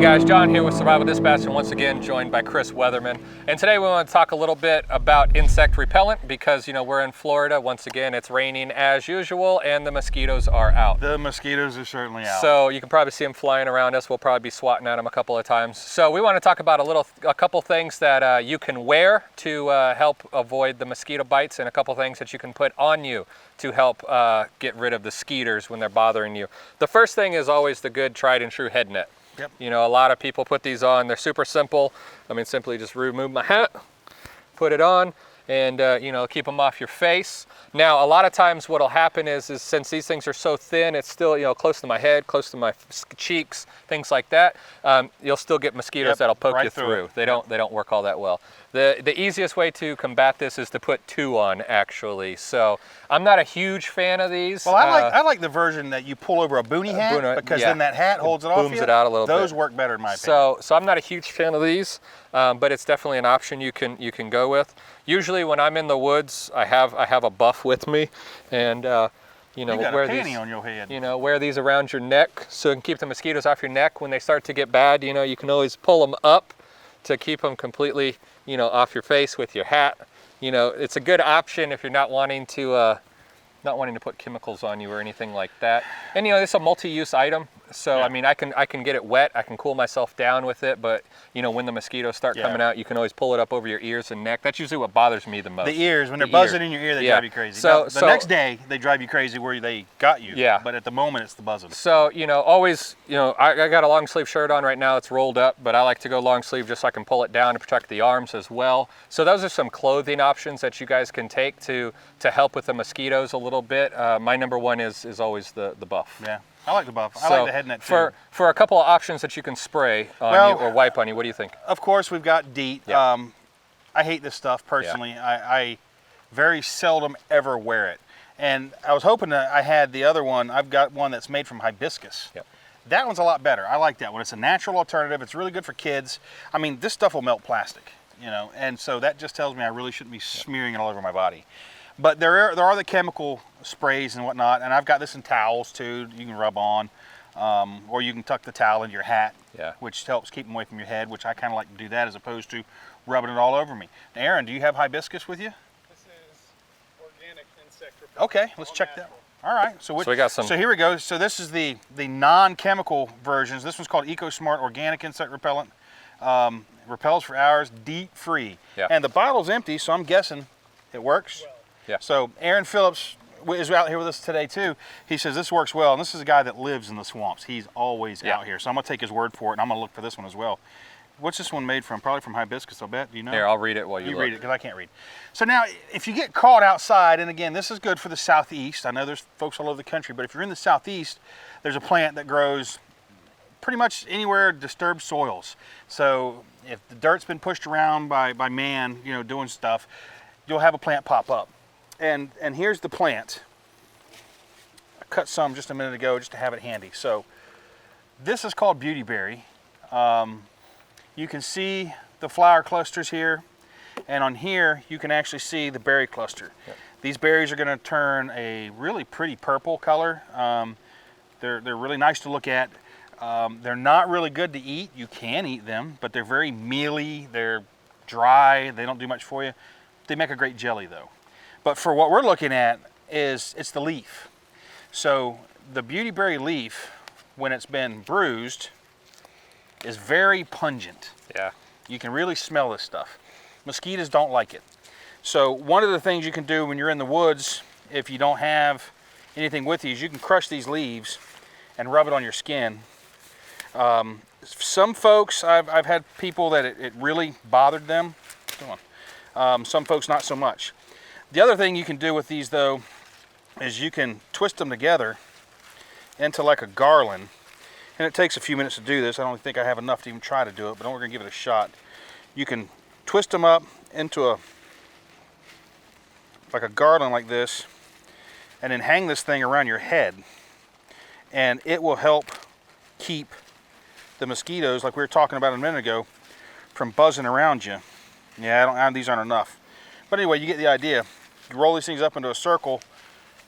guys, John here with Survival Dispatch, and once again joined by Chris Weatherman. And today we want to talk a little bit about insect repellent because, you know, we're in Florida. Once again, it's raining as usual and the mosquitoes are out. The mosquitoes are certainly out. So you can probably see them flying around us. We'll probably be swatting at them a couple of times. So we want to talk about a couple things that you can wear to help avoid the mosquito bites, and a couple things that you can put on you to help get rid of the skeeters when they're bothering you. The first thing is always the good tried and true head net. Yep. You know, a lot of people put these on. They're super simple. I mean, simply just remove my hat, put it on, and you know, keep them off your face. Now, a lot of times what'll happen is since these things are so thin, it's still, you know, close to my head, close to my cheeks, things like that. You'll still get mosquitoes that'll poke right you through. They don't work all that well. The easiest way to combat this is to put two on, actually. So I'm not a huge fan of these. Well, I like the version that you pull over a boonie hat because then that hat holds it off. Booms it out a little bit. Those work better in my opinion. So I'm not a huge fan of these, but it's definitely an option you can go with. Usually when I'm in the woods, I have a buff with me, and you know, got wear a panty these on your head. You know, wear these around your neck so you can keep the mosquitoes off your neck. When they start to get bad, you know, you can always pull them up to keep them completely, you know, off your face with your hat. You know, it's a good option if you're not wanting to put chemicals on you or anything like that. And you know, it's a multi-use item. So yeah. I mean, I can get it wet, I can cool myself down with it, but you know, when the mosquitoes start coming out, you can always pull it up over your ears and neck. That's usually what bothers me the most. The ears, when they're buzzing in your ear, they drive you crazy. So the next day, they drive you crazy where they got you. Yeah. But at the moment, it's the buzzing. So, you know, always, you know, I got a long sleeve shirt on right now. It's rolled up, but I like to go long sleeve just so I can pull it down to protect the arms as well. So those are some clothing options that you guys can take to help with the mosquitoes a little bit. My number one is always the buff. Yeah. I like the buff. I like the head net too. For a couple of options that you can spray on you or wipe on you, what do you think? Of course, we've got DEET. Yeah. I hate this stuff personally. Yeah. I very seldom ever wear it. And I was hoping that I had the other one. I've got one that's made from hibiscus. Yep. That one's a lot better. I like that one. It's a natural alternative. It's really good for kids. I mean, this stuff will melt plastic, you know, and so that just tells me I really shouldn't be smearing it all over my body. But there are the chemical sprays and whatnot, and I've got this in towels too. You can rub on, or you can tuck the towel in your hat, which helps keep them away from your head. Which I kind of like to do that as opposed to rubbing it all over me. Now, Aaron, do you have hibiscus with you? This is organic insect repellent. Okay, let's check that. All right, so we got some. So here we go. So this is the non-chemical versions. This one's called EcoSmart Organic Insect Repellent. Repels for hours, DEET free. Yeah. And the bottle's empty, so I'm guessing it works. Well, yeah. So Aaron Phillips is out here with us today too. He says this works well, and this is a guy that lives in the swamps. He's always out here, so I'm gonna take his word for it, and I'm gonna look for this one as well. What's this one made from? Probably from hibiscus, I'll bet. Do you know? Here, I'll read it while you look. Read it, because I can't read. So now, if you get caught outside, and again, this is good for the southeast. I know there's folks all over the country, but if you're in the southeast, there's a plant that grows pretty much anywhere disturbed soils. So if the dirt's been pushed around by man, you know, doing stuff, you'll have a plant pop up. And here's the plant. I cut some just a minute ago just to have it handy. So this is called beautyberry. You can see the flower clusters here, and on here you can actually see the berry cluster. Yep. These berries are going to turn a really pretty purple color. They're really nice to look at. They're not really good to eat. You can eat them, but they're very mealy. They're dry. They don't do much for you. They make a great jelly though. But for what we're looking at it's the leaf. So the beautyberry leaf, when it's been bruised, is very pungent. Yeah. You can really smell this stuff. Mosquitoes don't like it. So one of the things you can do when you're in the woods, if you don't have anything with you, is you can crush these leaves and rub it on your skin. Some folks, I've had people that it really bothered them. Come on. Some folks not so much. The other thing you can do with these though is you can twist them together into like a garland, and it takes a few minutes to do this. I don't think I have enough to even try to do it, but we're gonna give it a shot. You can twist them up into like a garland like this, and then hang this thing around your head, and it will help keep the mosquitoes, like we were talking about a minute ago, from buzzing around you. Yeah, these aren't enough. But anyway, you get the idea. You roll these things up into a circle,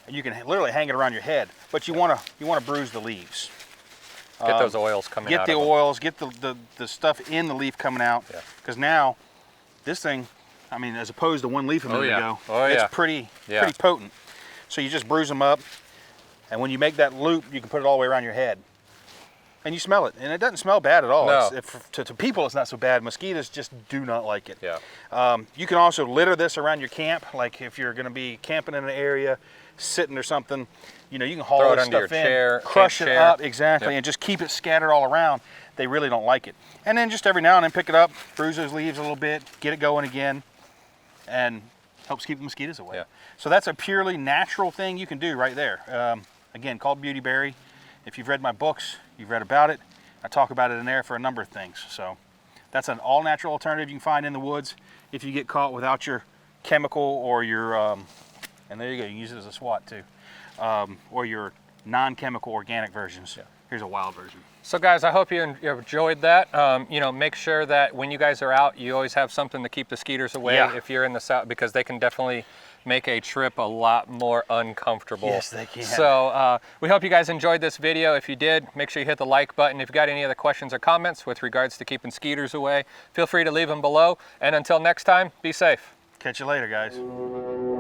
and you can literally hang it around your head. But you want to bruise the leaves. Get those oils coming out. Get the oils, get the stuff in the leaf coming out. Yeah. Because now, this thing, I mean, as opposed to one leaf a minute ago, it's pretty potent. So you just bruise them up, and when you make that loop, you can put it all the way around your head. And you smell it, and it doesn't smell bad at all. No. To people, it's not so bad. Mosquitoes just do not like it. Yeah. You can also litter this around your camp, like if you're going to be camping in an area, sitting or something. You know, you can haul Throw it this under stuff your in, chair, crush it chair. up, exactly, Yep. and just keep it scattered all around. They really don't like it. And then just every now and then pick it up, bruise those leaves a little bit, get it going again, and helps keep the mosquitoes away. Yeah. So that's a purely natural thing you can do right there. Again, called beautyberry. If you've read my books, you've read about it. I talk about it in there for a number of things. So that's an all-natural alternative you can find in the woods if you get caught without your chemical or your, and there you go, you can use it as a SWAT too, or your non-chemical organic versions. Yeah. Here's a wild version. So guys, I hope you enjoyed that. You know, make sure that when you guys are out, you always have something to keep the skeeters away if you're in the south, because they can definitely make a trip a lot more uncomfortable. Yes, they can. So we hope you guys enjoyed this video. If you did, make sure you hit the like button. If you've got any other questions or comments with regards to keeping skeeters away, feel free to leave them below. And until next time, be safe. Catch you later, guys.